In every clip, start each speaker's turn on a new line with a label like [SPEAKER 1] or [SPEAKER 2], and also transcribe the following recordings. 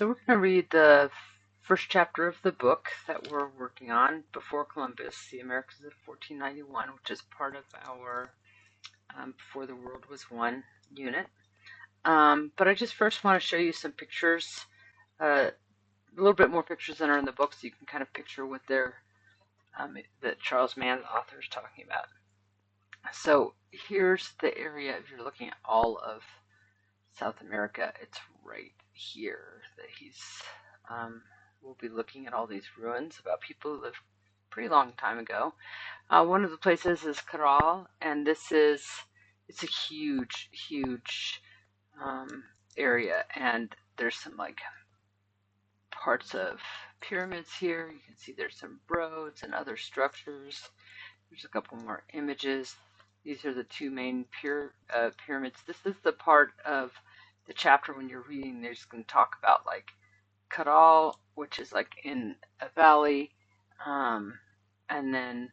[SPEAKER 1] So we're going to read the first chapter of the book that we're working on, Before Columbus, The Americas of 1491, which is part of our Before the World Was Won unit. But I just first want to show you some pictures, a little bit more pictures than are in the book, so you can kind of picture what that Charles Mann, the author, is talking about. So here's the area. If you're looking at all of South America, it's right here that we'll be looking at all these ruins about people who lived a pretty long time ago. One of the places is Caral, and it's a huge area, and there's some parts of pyramids here. You can see there's some roads and other structures. There's a couple more images. These are the two main pyramids. This is the part of the chapter when you're reading, they're just going to talk about Caral, which is in a valley, and then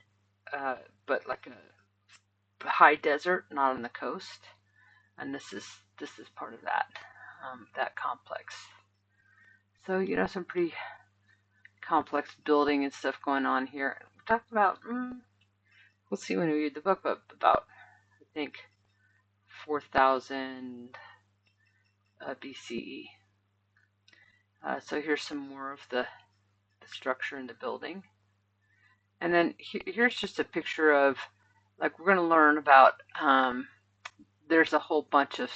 [SPEAKER 1] but a high desert, not on the coast. And this is part of that complex. So some pretty complex building and stuff going on here. We talked about we'll see when we read the book, but about I think 4,000 BCE. So here's some more of the structure in the building. And then here's just a picture of, we're going to learn about, there's a whole bunch of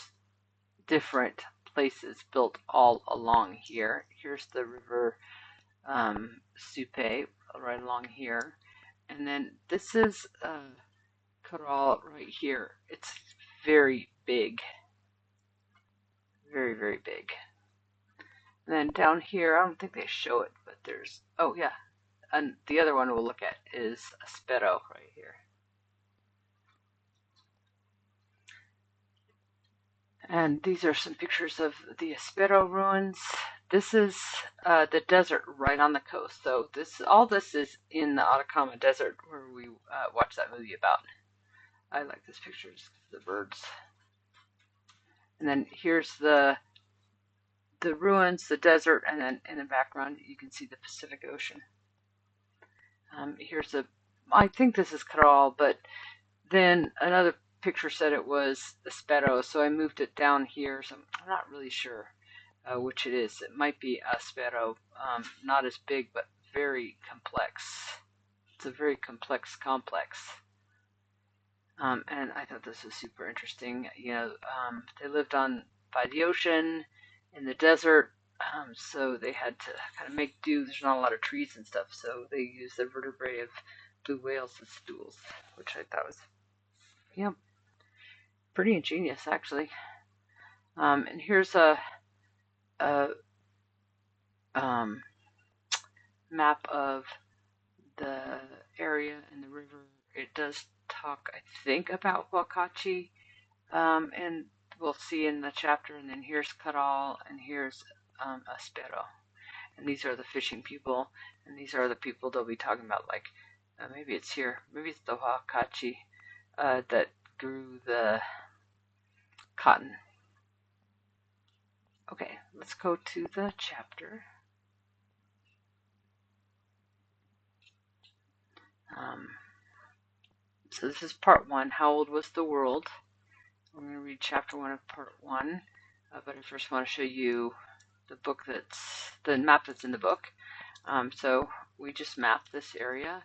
[SPEAKER 1] different places built all along here. Here's the river Supe right along here. And then this is Caral right here. It's very big. Very, very big. And then down here, I don't think they show it, but there's, oh yeah, and the other one we'll look at is Espero right here. And these are some pictures of the Espero ruins. This is the desert right on the coast. So all this is in the Atacama Desert where we watched that movie about. I like this picture, just the birds. And then here's the ruins, the desert, and then in the background you can see the Pacific Ocean. I think this is Caral, but then another picture said it was Espero, so I moved it down here, so I'm not really sure which it is. It might be Espero, not as big, but very complex. It's a very complex complex. And I thought this was super interesting. They lived by the ocean, in the desert, so they had to kind of make do. There's not a lot of trees and stuff, so they used the vertebrae of blue whales as stools, which I thought was, pretty ingenious, actually. And here's a map of the area and the river. It does talk, I think, about Huacachi, and we'll see in the chapter. And then here's Caral, and here's Espero. And these are the fishing people, and these are the people they'll be talking about, maybe it's here, maybe it's the Huacachi that grew the cotton. Okay, let's go to the chapter. So this is part 1, How Old Was the World? We're going to read chapter 1 of part 1, but I first want to show you the map that's in the book. So we just mapped this area.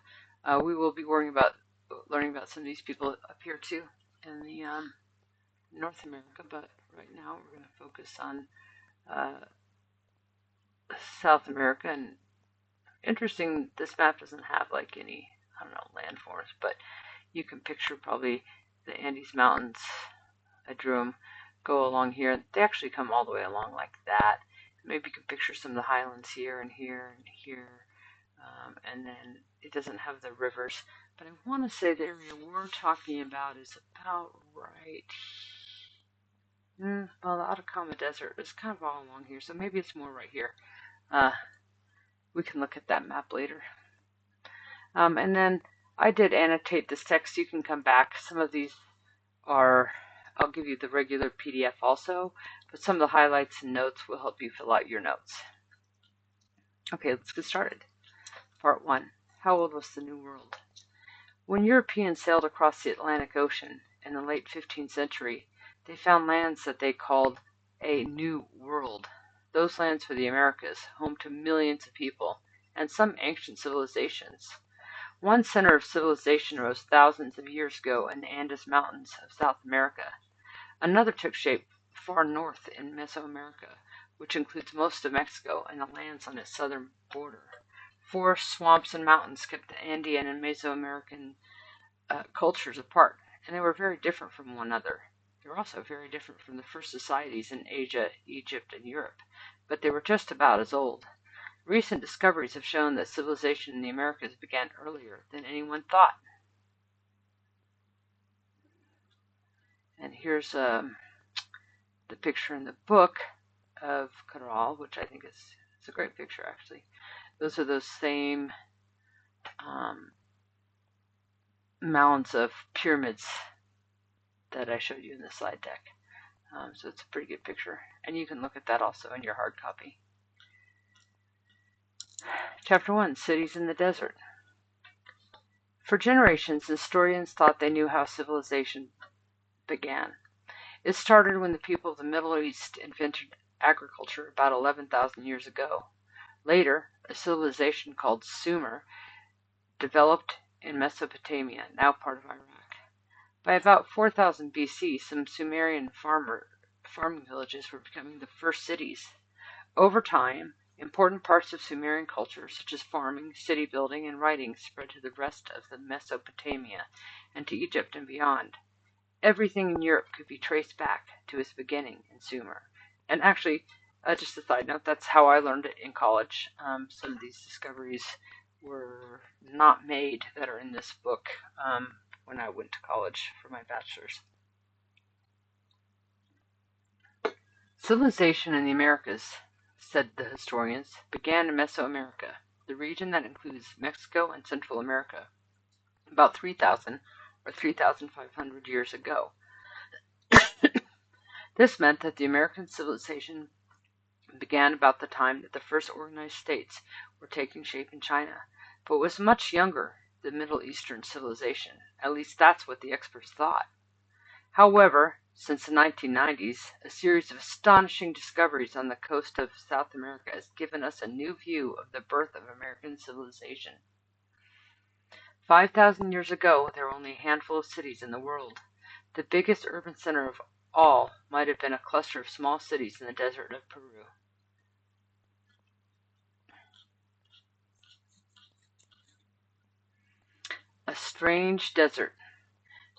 [SPEAKER 1] We will be learning about some of these people up here too in the North America, but right now we're going to focus on South America. And interesting, this map doesn't have any, landforms, but you can picture probably the Andes Mountains. I drew them go along here. They actually come all the way along like that. Maybe you can picture some of the highlands here and here and here. And then it doesn't have the rivers. But I want to say the area we're talking about is about right. Well, the Atacama Desert is kind of all along here, so maybe it's more right here. We can look at that map later. And then I did annotate this text. You can come back. Some of these I'll give you the regular PDF also, but some of the highlights and notes will help you fill out your notes. Okay, let's get started. Part 1. How old was the New World? When Europeans sailed across the Atlantic Ocean in the late 15th century, they found lands that they called a New World. Those lands were the Americas, home to millions of people, and some ancient civilizations. One center of civilization rose thousands of years ago in the Andes Mountains of South America. Another took shape far north in Mesoamerica, which includes most of Mexico and the lands on its southern border. Forests, swamps, and mountains kept the Andean and Mesoamerican cultures apart, and they were very different from one another. They were also very different from the first societies in Asia, Egypt, and Europe, but they were just about as old. Recent discoveries have shown that civilization in the Americas began earlier than anyone thought. And here's the picture in the book of Caral, which I think is a great picture, actually. Those are those same mounds of pyramids that I showed you in the slide deck. So it's a pretty good picture. And you can look at that also in your hard copy. Chapter 1, Cities in the Desert. For generations, historians thought they knew how civilization began. It started when the people of the Middle East invented agriculture about 11,000 years ago. Later, a civilization called Sumer developed in Mesopotamia, now part of Iraq. By about 4000 BC, some Sumerian farming villages were becoming the first cities. Over time, important parts of Sumerian culture, such as farming, city building, and writing, spread to the rest of the Mesopotamia and to Egypt and beyond. Everything in Europe could be traced back to its beginning in Sumer. And actually, just a side note, that's how I learned it in college. Some of these discoveries were not made that are in this book when I went to college for my bachelor's. Civilization in the Americas, said the historians, began in Mesoamerica, the region that includes Mexico and Central America, about 3,000 or 3,500 years ago. This meant that the American civilization began about the time that the first organized states were taking shape in China, but was much younger than Middle Eastern civilization. At least that's what the experts thought. However, since the 1990s, a series of astonishing discoveries on the coast of South America has given us a new view of the birth of American civilization. 5,000 years ago, there were only a handful of cities in the world. The biggest urban center of all might have been a cluster of small cities in the desert of Peru. A strange desert.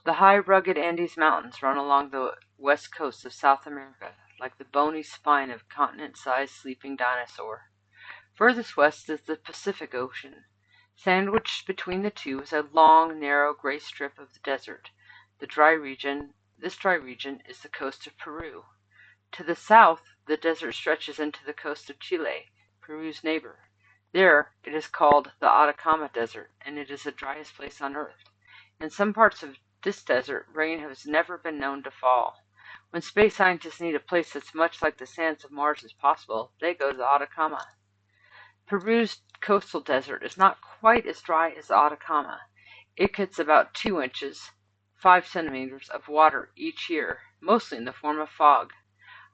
[SPEAKER 1] The high, rugged Andes Mountains run along the west coast of South America, like the bony spine of a continent-sized sleeping dinosaur. Furthest west is the Pacific Ocean. Sandwiched between the two is a long, narrow, gray strip of the desert. This dry region is the coast of Peru. To the south, the desert stretches into the coast of Chile, Peru's neighbor. There, it is called the Atacama Desert, and it is the driest place on earth. In some parts of this desert, rain has never been known to fall. When space scientists need a place that's much like the sands of Mars as possible, they go to the Atacama. Peru's coastal desert is not quite as dry as the Atacama. It gets about 2 inches, 5 centimeters of water each year, mostly in the form of fog.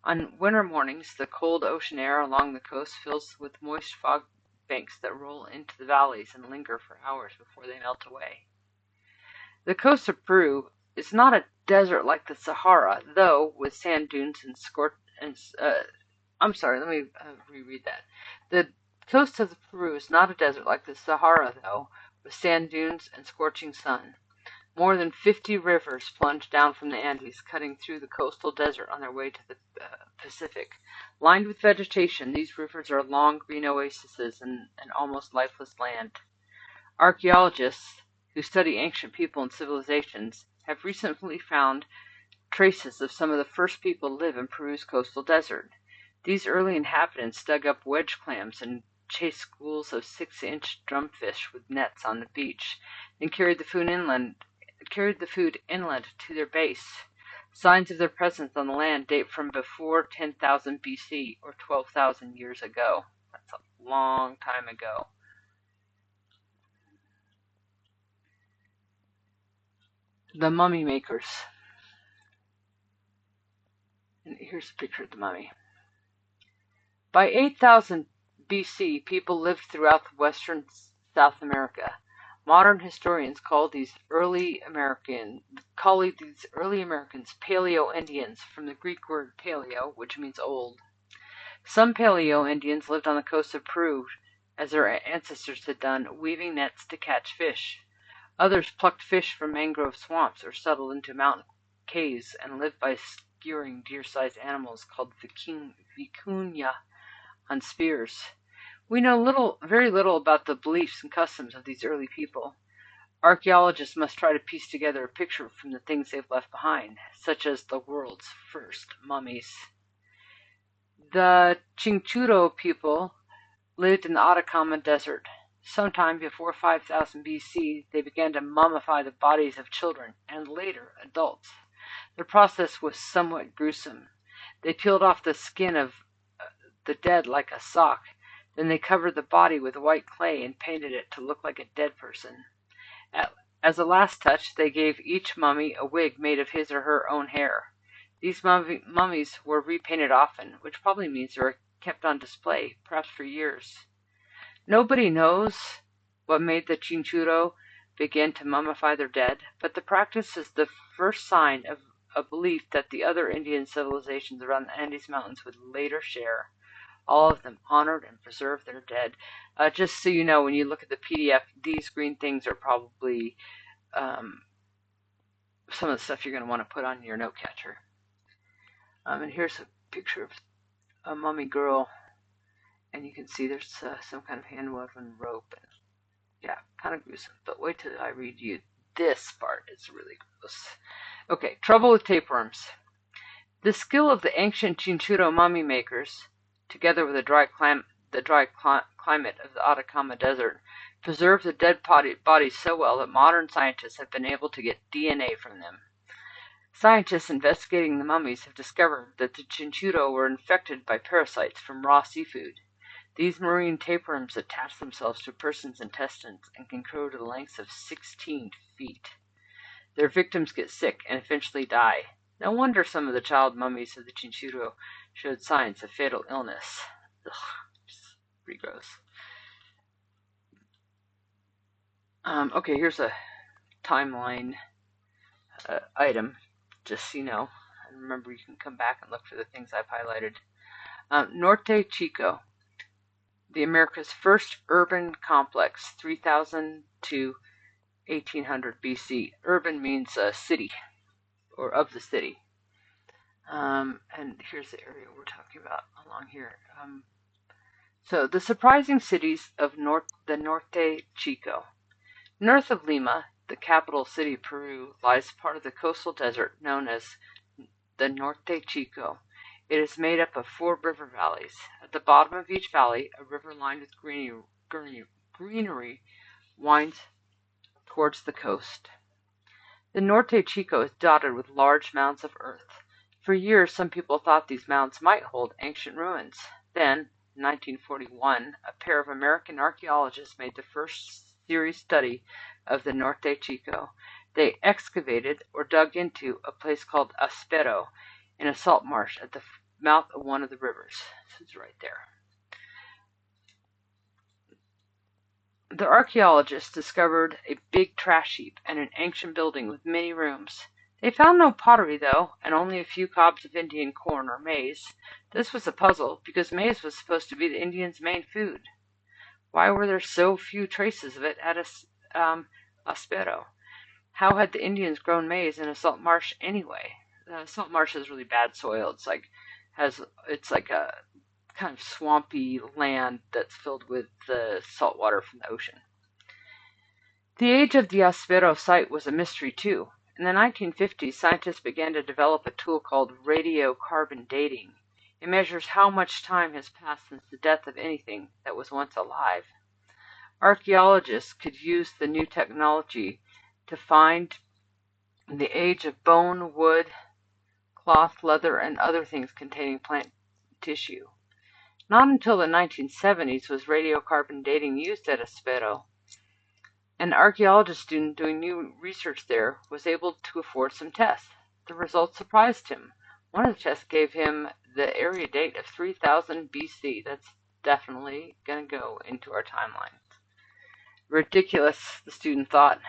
[SPEAKER 1] On winter mornings, the cold ocean air along the coast fills with moist fog banks that roll into the valleys and linger for hours before they melt away. The coast of Peru is not a desert like the Sahara, though with sand dunes and reread that. The coast of Peru is not a desert like the Sahara, though, with sand dunes and scorching sun. More than 50 rivers plunge down from the Andes, cutting through the coastal desert on their way to the Pacific. Lined with vegetation, these rivers are long green oases in an almost lifeless land. Archaeologists who study ancient people and civilizations have recently found traces of some of the first people to live in Peru's coastal desert. These early inhabitants dug up wedge clams and chased schools of 6-inch drumfish with nets on the beach, and carried the food inland to their base. Signs of their presence on the land date from before 10,000 BC or 12,000 years ago. That's a long time ago. The mummy makers. And here's a picture of the mummy. By 8000 BC, people lived throughout western South America. Modern historians call these early Americans Paleo-Indians, from the Greek word paleo, which means old. Some Paleo-Indians lived on the coast of Peru, as their ancestors had done, weaving nets to catch fish. Others plucked fish from mangrove swamps or settled into mountain caves and lived by skewering deer-sized animals called vicuña on spears. We know very little about the beliefs and customs of these early people. Archaeologists must try to piece together a picture from the things they've left behind, such as the world's first mummies. The Chinchorro people lived in the Atacama Desert. Sometime before 5000 BC, they began to mummify the bodies of children and later adults. The process was somewhat gruesome. They peeled off the skin of the dead like a sock. Then they covered the body with white clay and painted it to look like a dead person. As a last touch, they gave each mummy a wig made of his or her own hair. These mummies were repainted often, which probably means they were kept on display, perhaps for years. Nobody knows what made the Chinchorro begin to mummify their dead, but the practice is the first sign of a belief that the other Indian civilizations around the Andes Mountains would later share. All of them honored and preserved their dead. Just so you know, when you look at the PDF, these green things are probably some of the stuff you're going to want to put on your note catcher. And here's a picture of a mummy girl, and you can see there's some kind of hand-woven rope. And, yeah, kind of gruesome, but wait till I read you this part. It's really gross. Okay, trouble with tapeworms. The skill of the ancient Chinchorro mummy makers, together with the dry climate of the Atacama Desert, preserved the dead bodies so well that modern scientists have been able to get DNA from them. Scientists investigating the mummies have discovered that the Chinchorro were infected by parasites from raw seafood. These marine tapeworms attach themselves to a person's intestines and can grow to the lengths of 16 feet. Their victims get sick and eventually die. No wonder some of the child mummies of the Chinchorro showed signs of fatal illness. Ugh, it's pretty gross. Okay, here's a timeline item, just so you know. And remember, you can come back and look for the things I've highlighted. Norte Chico, the America's first urban complex, 3000 to 1800 BC. Urban means city, or of the city. And here's the area we're talking about along here. So the surprising cities of the Norte Chico. North of Lima, the capital city of Peru, lies part of the coastal desert known as the Norte Chico. It is made up of 4 river valleys. At the bottom of each valley, a river lined with greenery winds towards the coast. The Norte Chico is dotted with large mounds of earth. For years, some people thought these mounds might hold ancient ruins. Then, in 1941, a pair of American archaeologists made the first serious study of the Norte Chico. They excavated or dug into a place called Aspero in a salt marsh at the mouth of one of the rivers. This is right there. The archaeologists discovered a big trash heap and an ancient building with many rooms. They found no pottery, though, and only a few cobs of Indian corn or maize. This was a puzzle, because maize was supposed to be the Indians' main food. Why were there so few traces of it at Aspero? How had the Indians grown maize in a salt marsh anyway? Salt marsh is really bad soil. It's like a kind of swampy land that's filled with the salt water from the ocean. The age of the Aspero site was a mystery too. In the 1950s, scientists began to develop a tool called radiocarbon dating. It measures how much time has passed since the death of anything that was once alive. Archaeologists could use the new technology to find the age of bone, wood, cloth, leather, and other things containing plant tissue. Not until the 1970s was radiocarbon dating used at Espero. An archaeologist student doing new research there was able to afford some tests. The results surprised him. One of the tests gave him the area date of 3000 BC. That's definitely going to go into our timeline. Ridiculous, the student thought.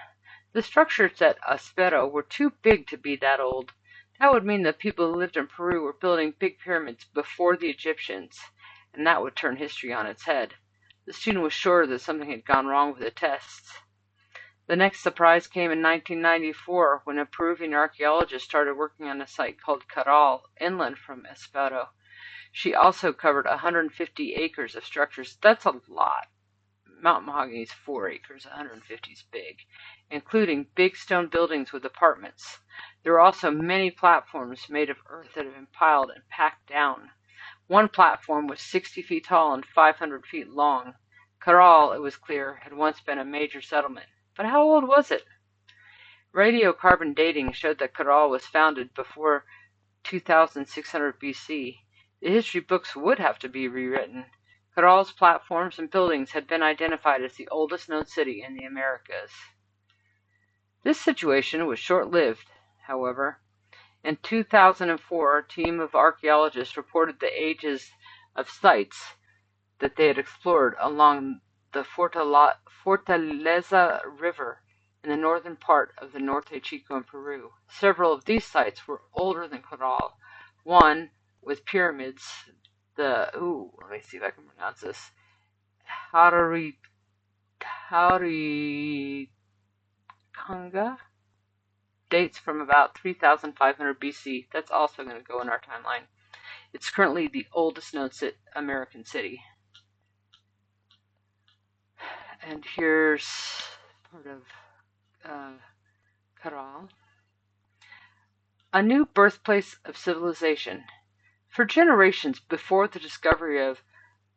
[SPEAKER 1] The structures at Espero were too big to be that old. That would mean that people who lived in Peru were building big pyramids before the Egyptians, and that would turn history on its head. The student was sure that something had gone wrong with the tests. The next surprise came in 1994 when a Peruvian archaeologist started working on a site called Caral, inland from Espero. She also covered 150 acres of structures. That's a lot. Mount Mahogany is 4 acres, 150 is big, including big stone buildings with apartments. There were also many platforms made of earth that had been piled and packed down. One platform was 60 feet tall and 500 feet long. Caral, it was clear, had once been a major settlement. But how old was it? Radiocarbon dating showed that Caral was founded before 2600 BC. The history books would have to be rewritten. Caral's platforms and buildings had been identified as the oldest known city in the Americas. This situation was short-lived, however. In 2004, a team of archaeologists reported the ages of sites that they had explored along the Fortaleza River in the northern part of the Norte Chico in Peru. Several of these sites were older than Caral. One, with pyramids, let me see if I can pronounce this, Harikanga, dates from about 3500 BC. That's also going to go in our timeline. It's currently the oldest known American city. And here's part of Caral. A new birthplace of civilization. For generations before the discovery of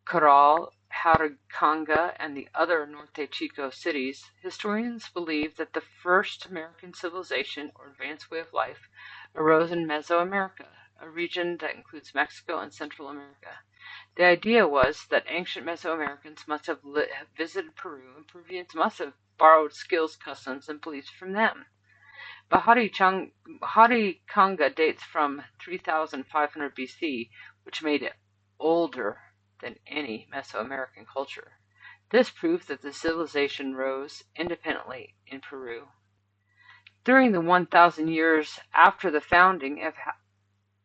[SPEAKER 1] Caral, Harikanga, and the other Norte Chico cities, historians believe that the first American civilization or advanced way of life arose in Mesoamerica, a region that includes Mexico and Central America. The idea was that ancient Mesoamericans must have visited Peru, and Peruvians must have borrowed skills, customs, and beliefs from them. But Harikanga dates from 3500 BC, which made it older than any Mesoamerican culture. This proved that the civilization rose independently in Peru. During the 1,000 years after the founding of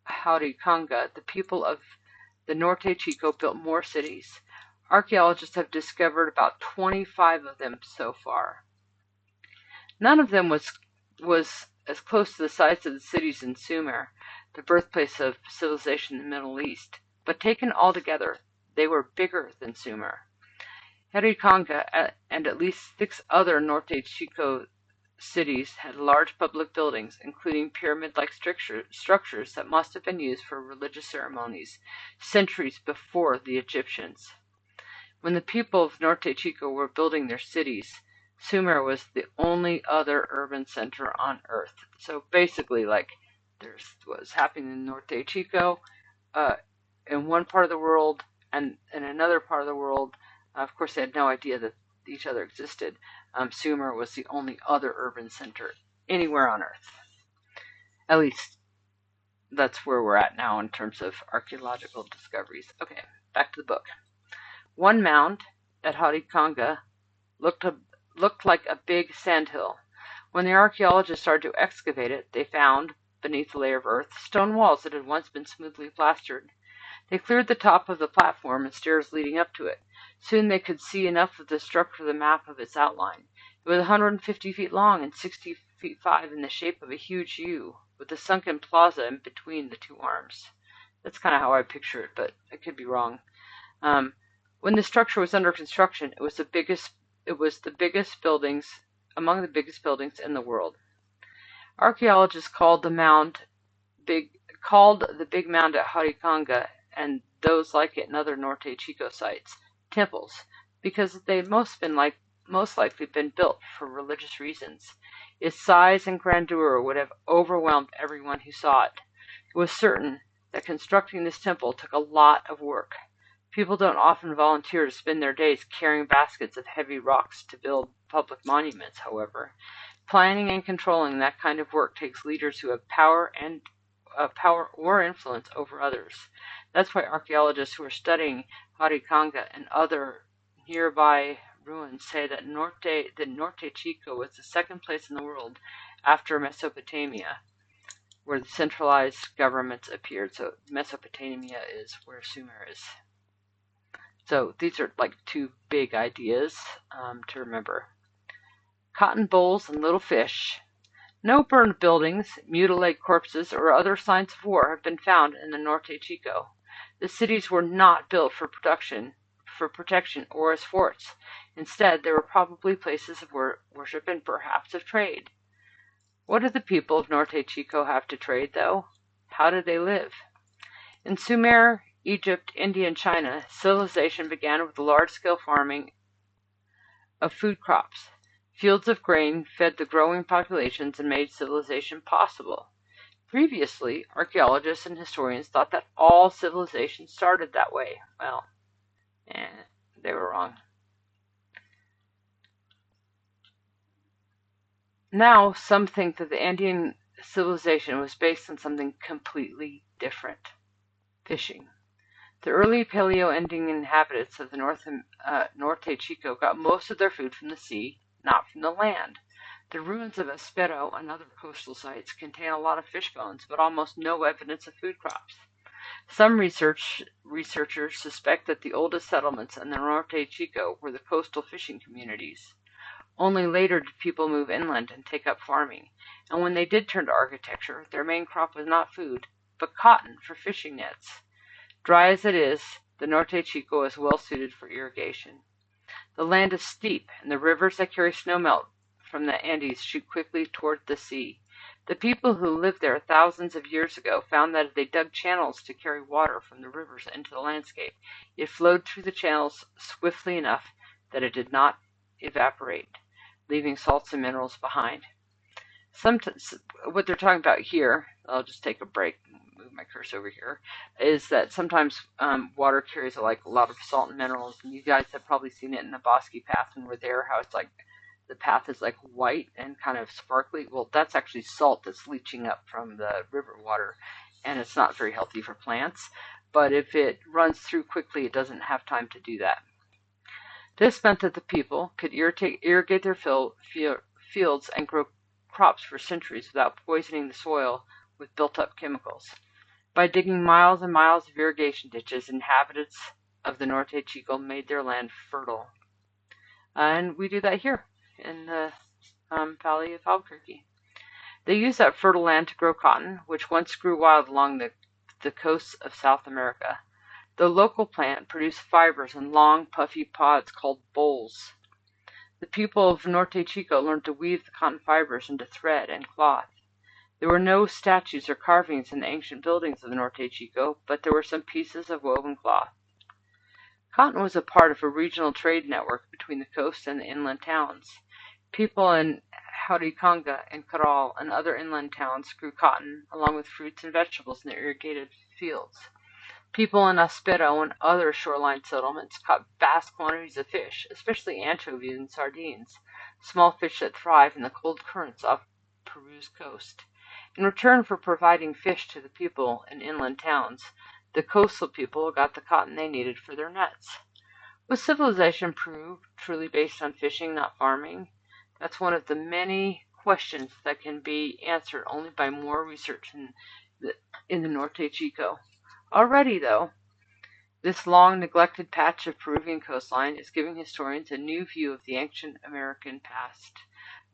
[SPEAKER 1] Harikanga, the people of the Norte Chico built more cities. Archaeologists have discovered about 25 of them so far. None of them was as close to the size of the cities in Sumer, the birthplace of civilization in the Middle East, but taken all together, they were bigger than Sumer. Harikanga and at least 6 other Norte Chico cities had large public buildings, including pyramid-like structures that must have been used for religious ceremonies centuries before the Egyptians. When the people of Norte Chico were building their cities, Sumer was the only other urban center on Earth. So basically, there's what was happening in Norte Chico in one part of the world, and in another part of the world, of course, they had no idea that each other existed. Sumer was the only other urban center anywhere on Earth. At least that's where we're at now in terms of archaeological discoveries. Okay, back to the book. One mound at Harikanga looked like a big sandhill. When the archaeologists started to excavate it, they found, beneath a layer of earth, stone walls that had once been smoothly plastered. They cleared the top of the platform and stairs leading up to it. Soon they could see enough of the structure of the map of its outline. It was 150 feet long and 60 feet 5 in the shape of a huge U, with a sunken plaza in between the two arms. That's kind of how I picture it, but I could be wrong. When the structure was under construction, it was the biggest buildings, among the biggest buildings in the world. Archaeologists called the big mound at Harikanga and those like it in other Norte Chico sites temples, because they had most likely been built for religious reasons. Its size and grandeur would have overwhelmed everyone who saw it. It was certain that constructing this temple took a lot of work. People don't often volunteer to spend their days carrying baskets of heavy rocks to build public monuments, however. Planning and controlling that kind of work takes leaders who have power or influence over others. That's why archaeologists who are studying Harikanga and other nearby ruins say that Norte Chico was the second place in the world after Mesopotamia where the centralized governments appeared. So Mesopotamia is where Sumer is. So these are like two big ideas to remember. Cotton bowls and little fish. No burned buildings, mutilated corpses, or other signs of war have been found in the Norte Chico. The cities were not built for protection or as forts. Instead, they were probably places of worship and perhaps of trade. What did the people of Norte Chico have to trade, though? How did they live? In Sumer, Egypt, India, and China, civilization began with large-scale farming of food crops. Fields of grain fed the growing populations and made civilization possible. Previously, archaeologists and historians thought that all civilization started that way. Well, they were wrong. Now, some think that the Andean civilization was based on something completely different: fishing. The early Paleo-Andean inhabitants of the Norte Chico got most of their food from the sea, not from the land. The ruins of Espero and other coastal sites contain a lot of fish bones, but almost no evidence of food crops. Some researchers suspect that the oldest settlements in the Norte Chico were the coastal fishing communities. Only later did people move inland and take up farming, and when they did turn to architecture, their main crop was not food, but cotton for fishing nets. Dry as it is, the Norte Chico is well suited for irrigation. The land is steep, and the rivers that carry snowmelt from the Andes shoot quickly toward the sea. The people who lived there thousands of years ago found that if they dug channels to carry water from the rivers into the landscape, it flowed through the channels swiftly enough that it did not evaporate, leaving salts and minerals behind. What they're talking about here, I'll just take a break and move my cursor over here, is that sometimes water carries a lot of salt and minerals, and you guys have probably seen it in the bosky path when we're there, how it's like the path is like white and kind of sparkly. Well, that's actually salt that's leaching up from the river water, and it's not very healthy for plants. But if it runs through quickly, it doesn't have time to do that. This meant that the people could irrigate their fields and grow crops for centuries without poisoning the soil with built-up chemicals. By digging miles and miles of irrigation ditches, inhabitants of the Norte Chico made their land fertile. And we do that here in the Valley of Albuquerque. They used that fertile land to grow cotton, which once grew wild along the coasts of South America. The local plant produced fibers in long, puffy pods called bolls. The people of Norte Chico learned to weave the cotton fibers into thread and cloth. There were no statues or carvings in the ancient buildings of the Norte Chico, but there were some pieces of woven cloth. Cotton was a part of a regional trade network between the coast and the inland towns. People in Harikanga and Caral and other inland towns grew cotton, along with fruits and vegetables in their irrigated fields. People in Aspero and other shoreline settlements caught vast quantities of fish, especially anchovies and sardines, small fish that thrive in the cold currents off Peru's coast. In return for providing fish to the people in inland towns, the coastal people got the cotton they needed for their nets. Was civilization truly based on fishing, not farming? That's one of the many questions that can be answered only by more research in the Norte Chico. Already, though, this long neglected patch of Peruvian coastline is giving historians a new view of the ancient American past.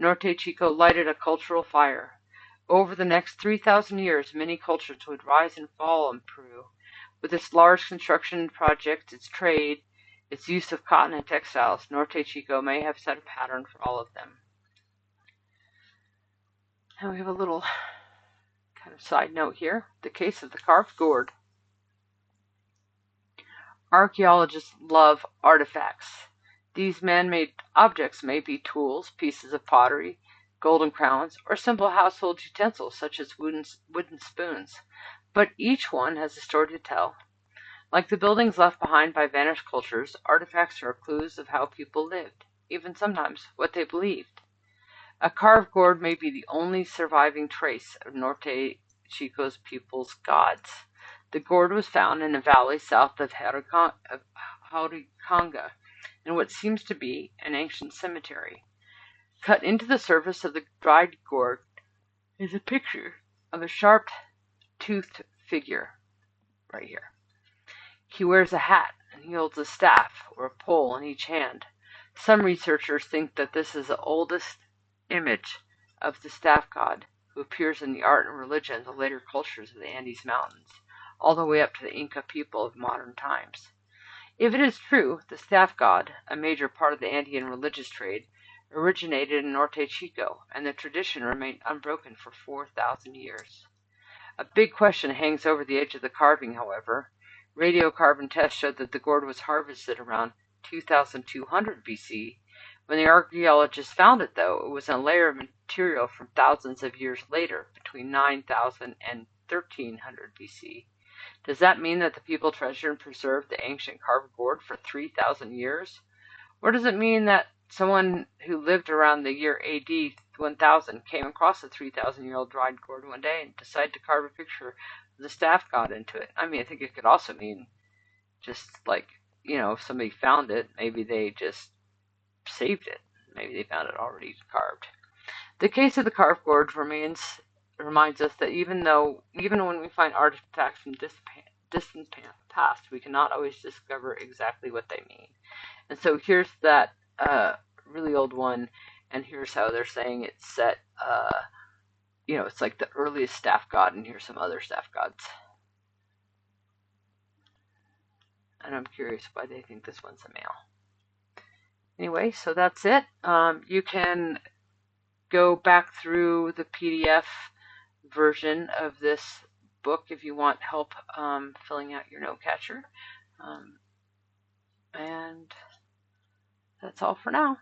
[SPEAKER 1] Norte Chico lighted a cultural fire. Over the next 3,000 years, many cultures would rise and fall in Peru. With its large construction projects, its trade, its use of cotton and textiles, Norte Chico may have set a pattern for all of them. And we have a little kind of side note here, the case of the carved gourd. Archaeologists love artifacts. These man-made objects may be tools, pieces of pottery, golden crowns, or simple household utensils such as wooden spoons, but each one has a story to tell. Like the buildings left behind by vanished cultures, artifacts are clues of how people lived, even sometimes what they believed. A carved gourd may be the only surviving trace of Norte Chico's people's gods. The gourd was found in a valley south of Hauricanga, in what seems to be an ancient cemetery. Cut into the surface of the dried gourd is a picture of a sharp-toothed figure, right here. He wears a hat and he holds a staff or a pole in each hand. Some researchers think that this is the oldest image of the staff god who appears in the art and religion of the later cultures of the Andes Mountains, all the way up to the Inca people of modern times. If it is true, the staff god, a major part of the Andean religious trade, originated in Norte Chico, and the tradition remained unbroken for 4,000 years. A big question hangs over the edge of the carving, however. Radiocarbon tests showed that the gourd was harvested around 2200 BC. When the archaeologists found it, though, it was in a layer of material from thousands of years later, between 9000 and 1300 BC. Does that mean that the people treasured and preserved the ancient carved gourd for 3,000 years? Or does it mean that someone who lived around the year AD 1000 came across a 3,000-year-old dried gourd one day and decided to carve a picture of the staff god into it? I mean, I think it could also mean just like, if somebody found it, maybe they just saved it. Maybe they found it already carved. The case of the carved gourd reminds us that even when we find artifacts from distant past, we cannot always discover exactly what they mean. And so here's that really old one, and here's how they're saying it's set. It's like the earliest staff god, and here's some other staff gods. And I'm curious why they think this one's a male. Anyway, so that's it. You can go back through the PDF version of this book if you want help filling out your note catcher. And that's all for now.